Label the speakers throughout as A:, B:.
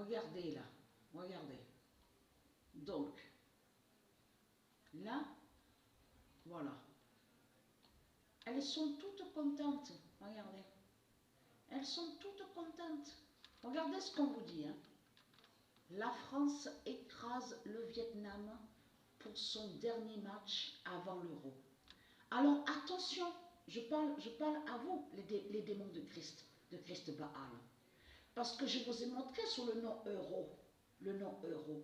A: regardez là, regardez. Donc, là, voilà. Elles sont toutes contentes, regardez. Elles sont toutes contentes. Regardez ce qu'on vous dit. Hein. La France écrase le Vietnam pour son dernier match avant l'Euro. Alors attention, je parle à vous, les démons de Christ Baal. Parce que je vous ai montré sur le nom euro. Le nom euro.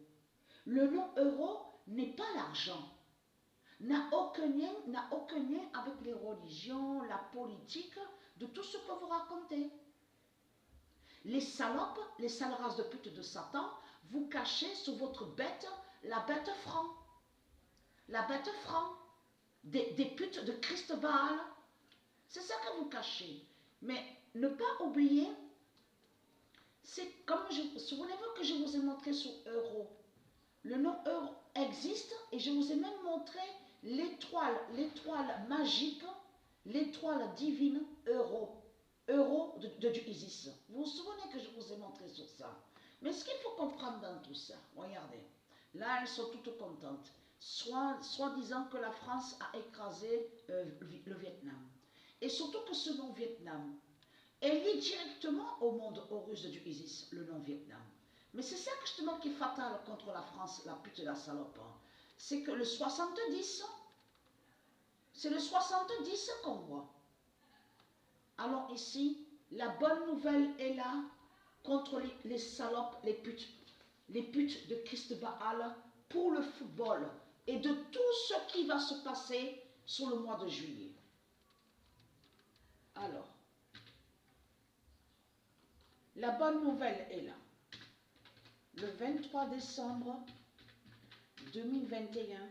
A: Le nom euro n'est pas l'argent. N'a aucun lien avec les religions, la politique, de tout ce que vous racontez. Les salopes, les sales races de pute de Satan, vous cachez sous votre bête la bête franc. La bête franc. Des putes de Christ Baal. C'est ça que vous cachez. Mais ne pas oublier, c'est comme souvenez-vous que je vous ai montré sur euro. Le nom euro existe et je vous ai même montré l'étoile magique, l'étoile divine euro de Dieu Isis. Vous vous souvenez que je vous ai montré sur ça. Mais ce qu'il faut comprendre dans tout ça, regardez, là elles sont toutes contentes, soit disant que la France a écrasé le Vietnam. Et surtout que ce nom Vietnam est lié directement au monde russe de Dieu Isis, le nom Vietnam. Mais c'est ça justement qui est fatal contre la France, la pute et la salope. C'est que le 70, c'est le 70 qu'on voit. Alors ici, la bonne nouvelle est là contre les salopes, les putes de Christ Baal pour le football et de tout ce qui va se passer sur le mois de juillet. Alors, la bonne nouvelle est là. Le 23 décembre 2021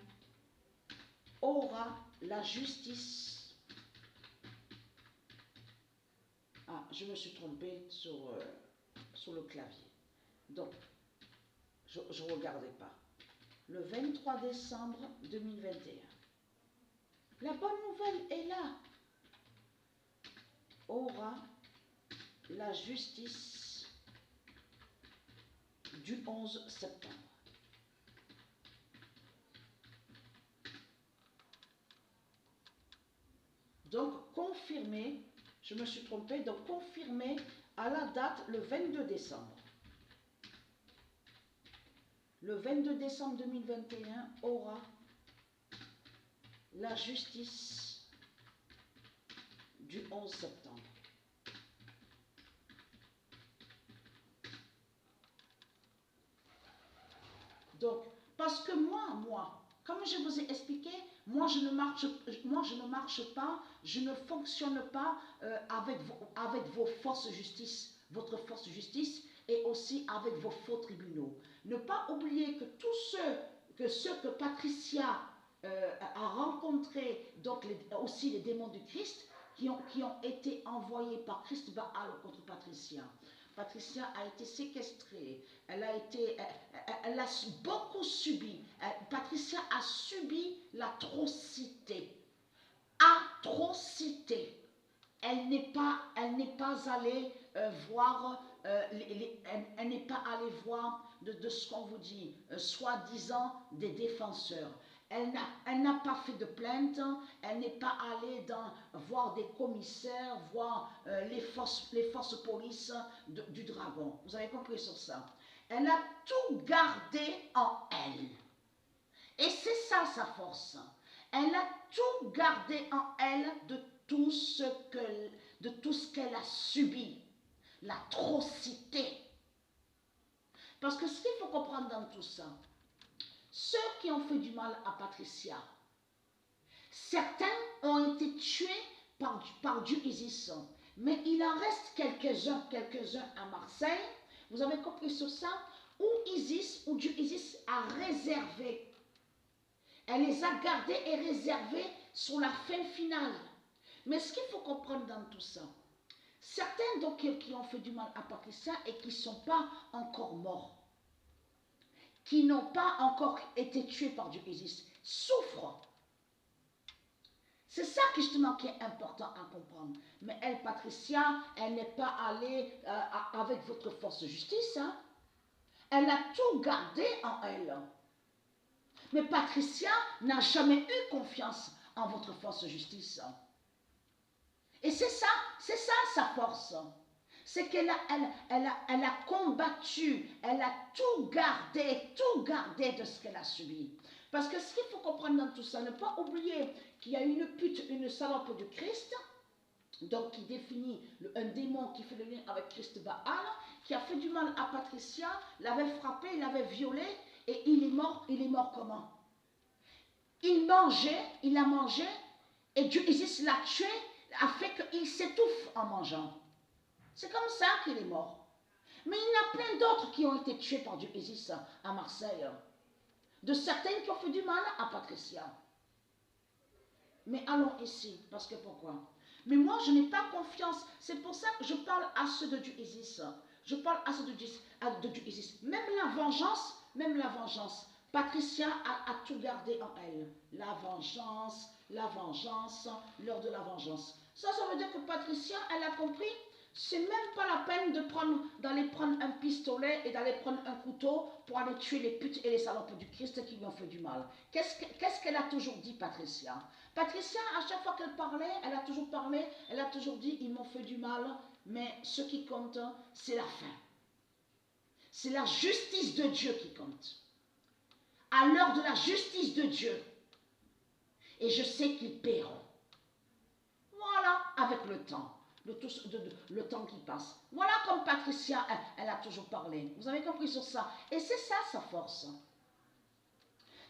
A: aura la justice. Ah, je me suis trompée sur le clavier. Donc, je ne regardais pas. Le 23 décembre 2021. La bonne nouvelle est là. Aura la justice du 11 septembre. Donc, confirmé, je me suis trompée, donc confirmé à la date le 22 décembre. Le 22 décembre 2021 aura la justice du 11 septembre. Donc, parce que moi, comme je vous ai expliqué, moi je ne marche pas, je ne fonctionne pas avec vos forces justice, votre force justice et aussi avec vos faux tribunaux. Ne pas oublier que tous ceux que Patricia a rencontrés, donc aussi les démons du Christ, qui ont été envoyés par Christ Baal contre Patricia. Patricia a été séquestrée, elle a beaucoup subi. Patricia a subi l'atrocité. Atrocité. Elle n'est pas allée voir, elle n'est pas allée voir de ce qu'on vous dit, soi-disant des défenseurs. Elle n'a pas fait de plainte, elle n'est pas allée voir des commissaires, voir les forces police du dragon. Vous avez compris sur ça? Elle a tout gardé en elle. Et c'est ça sa force. Elle a tout gardé en elle de tout ce qu'elle a subi. L'atrocité. Parce que ce qu'il faut comprendre dans tout ça, ceux qui ont fait du mal à Patricia, certains ont été tués par Dieu Isis, mais il en reste quelques-uns à Marseille, vous avez compris sur ça, où Dieu Isis a réservé, elle les a gardés et réservés sur la fin finale. Mais ce qu'il faut comprendre dans tout ça, certains donc qui ont fait du mal à Patricia et qui ne sont pas encore morts, qui n'ont pas encore été tués par Dieu Isis, souffrent. C'est ça justement qui est important à comprendre. Mais elle, Patricia, elle n'est pas allée avec votre force de justice. Hein? Elle a tout gardé en elle. Mais Patricia n'a jamais eu confiance en votre force de justice. Et c'est ça sa force. C'est qu'elle a combattu, elle a tout gardé de ce qu'elle a subi. Parce que ce qu'il faut comprendre dans tout ça, ne pas oublier qu'il y a une pute, une salope du Christ, donc qui définit un démon qui fait le lien avec Christ Baal, qui a fait du mal à Patricia, l'avait frappé, l'avait violé, et il est mort comment? Il a mangé, et Dieu Isis l'a tué, a fait qu'il s'étouffe en mangeant. C'est comme ça qu'il est mort. Mais il y en a plein d'autres qui ont été tués par Dieu Isis à Marseille. De certaines qui ont fait du mal à Patricia. Mais allons ici, parce que pourquoi? Mais moi, je n'ai pas confiance. C'est pour ça que je parle à ceux de Dieu Isis. Je parle à ceux de Dieu Isis. Même la vengeance, Patricia a tout gardé en elle. La vengeance, l'heure de la vengeance. Ça veut dire que Patricia, elle a compris, c'est même pas la peine d'aller prendre un pistolet et d'aller prendre un couteau pour aller tuer les putes et les salopes du Christ qui lui ont fait du mal. Qu'est-ce qu'elle a toujours dit, Patricia? Patricia, à chaque fois qu'elle parlait, elle a toujours dit, ils m'ont fait du mal, mais ce qui compte, c'est la fin. C'est la justice de Dieu qui compte. À l'heure de la justice de Dieu. Et je sais qu'ils paieront. Voilà, avec le temps. Le temps qui passe. Voilà comme Patricia, elle a toujours parlé. Vous avez compris sur ça. Et c'est ça sa force.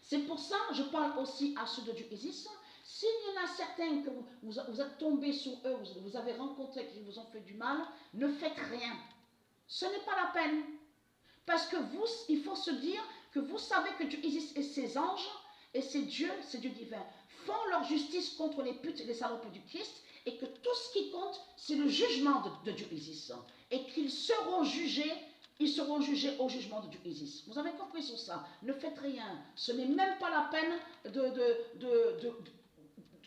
A: C'est pour ça que je parle aussi à ceux de Dieu Isis. S'il y en a certains que vous êtes tombés sur eux, vous avez rencontré qui vous ont fait du mal, ne faites rien. Ce n'est pas la peine. Parce que il faut se dire que vous savez que Dieu Isis et ses anges, et c'est Dieu divin, font leur justice contre les putes et les salopes du Christ, et que tout ce qui compte, c'est le jugement de Dieu Isis. Et qu'ils seront jugés, au jugement de Dieu Isis. Vous avez compris sur ça? Ne faites rien. Ce n'est même pas la peine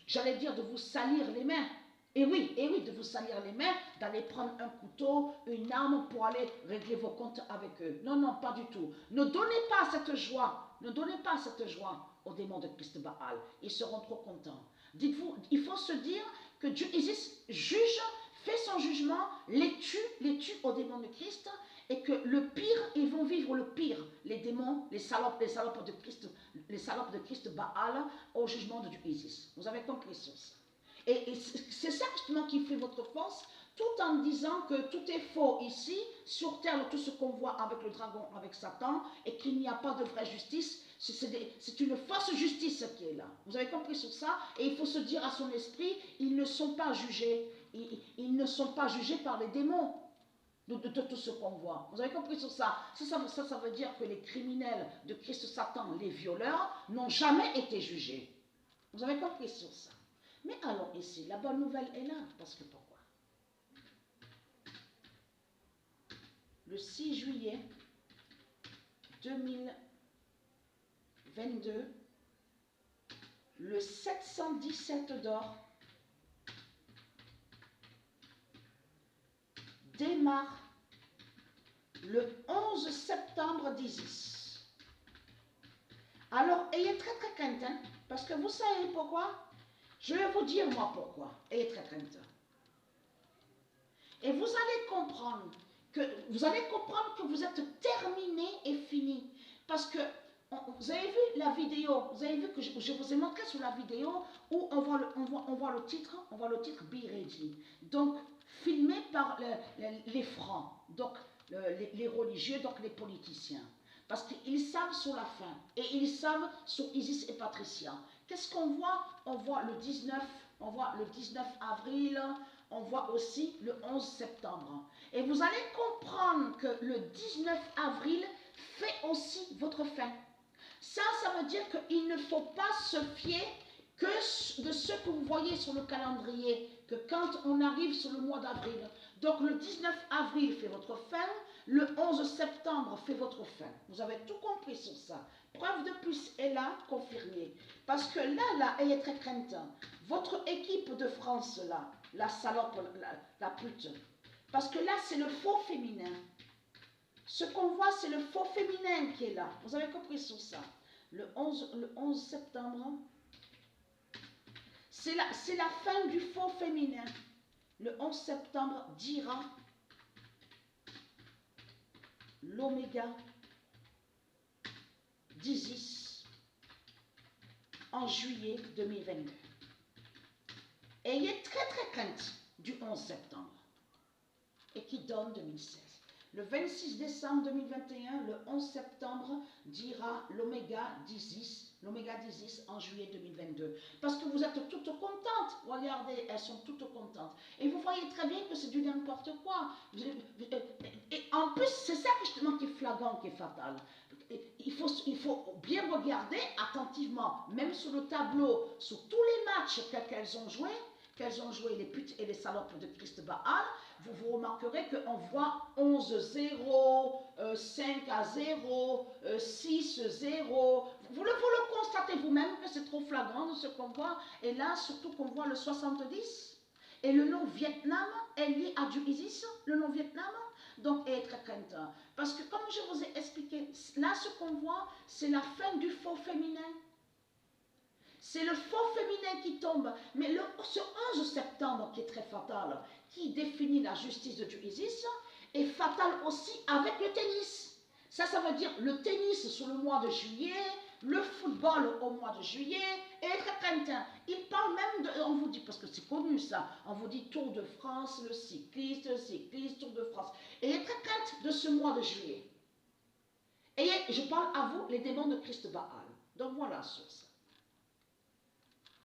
A: j'allais dire, de vous salir les mains. Et oui, de vous salir les mains, d'aller prendre un couteau, une arme pour aller régler vos comptes avec eux. Non, non, pas du tout. Ne donnez pas cette joie. Ne donnez pas cette joie aux démons de Christ Baal. Ils seront trop contents. Dites-vous, il faut se dire que Dieu Isis juge, fait son jugement, les tue aux démons de Christ, et que le pire, ils vont vivre le pire. Les démons, les salopes de Christ Baal au jugement de Dieu Isis. Vous avez compris ça? Et c'est ça justement qui fait votre force, tout en disant que tout est faux ici, sur terre, tout ce qu'on voit avec le dragon, avec Satan, et qu'il n'y a pas de vraie justice. C'est une fausse justice qui est là. Vous avez compris sur ça? Et il faut se dire à son esprit, ils ne sont pas jugés. Ils ne sont pas jugés par les démons. De tout ce qu'on voit. Vous avez compris sur ça? Ça veut dire que les criminels de Christ Satan, les violeurs, n'ont jamais été jugés. Vous avez compris sur ça? Mais allons ici, la bonne nouvelle est là, parce que pourquoi? Le 6 juillet 2022, le 717 d'or démarre le 11 septembre d'Isis. Alors, ayez très très crainte, hein, parce que vous savez pourquoi? Je vais vous dire moi pourquoi. Ayez très crainte. Et vous allez comprendre que vous êtes terminé et fini. Parce que vous avez vu la vidéo, vous avez vu que je vous ai montré sur la vidéo où on voit le titre Be Ready. Donc, filmé par les francs, donc les religieux, donc les politiciens. Parce qu'ils savent sur la fin. Et ils savent sur Isis et Patricia. Qu'est-ce qu'on voit? On voit le 19 avril, on voit aussi le 11 septembre. Et vous allez comprendre que le 19 avril fait aussi votre fin. Ça veut dire qu'il ne faut pas se fier que de ce que vous voyez sur le calendrier, que quand on arrive sur le mois d'avril. Donc le 19 avril fait votre fin, le 11 septembre fait votre fin. Vous avez tout compris sur ça. Preuve de plus est là, confirmée. Parce que là, elle est très crainte. Votre équipe de France, là, la salope, la pute. Parce que là, c'est le faux féminin. Ce qu'on voit, c'est le faux féminin qui est là. Vous avez compris sur ça. Le 11 septembre, c'est la fin du faux féminin. Le 11 septembre dira l'oméga d'Isis en juillet 2022. Ayez très crainte du 11 septembre et qui donne 2016. Le 26 décembre 2021, le 11 septembre dira l'oméga d'Isis en juillet 2022. Parce que vous êtes toutes contentes. Regardez, elles sont toutes contentes. Et vous voyez très bien que c'est du n'importe quoi. Et en plus, c'est ça justement qui est flagrant, qui est fatal. Il faut bien regarder attentivement, même sur le tableau, sur tous les matchs qu'elles ont joué les putes et les salopes de Christ Baal, vous remarquerez qu'on voit 11-0, 5-0, 6-0. Vous le constatez vous-même que c'est trop flagrant de ce qu'on voit. Et là, surtout qu'on voit le 70. Et le nom Vietnam est lié à du ISIS, le nom Vietnam. Donc, elle est très crainte. Parce que comme je vous ai expliqué, là, ce qu'on voit, c'est la fin du faux féminin. C'est le faux féminin qui tombe. Mais ce 11 septembre qui est très fatal, qui définit la justice de ISIS, est fatal aussi avec le tennis. Ça veut dire le tennis sur le mois de juillet, le football au mois de juillet, et très craintin. Il parle même de, on vous dit, parce que c'est connu ça, on vous dit Tour de France, le cycliste, Tour de France. Et il est très crainte de ce mois de juillet. Et je parle à vous, les démons de Christ Baal. Donc voilà sur ça.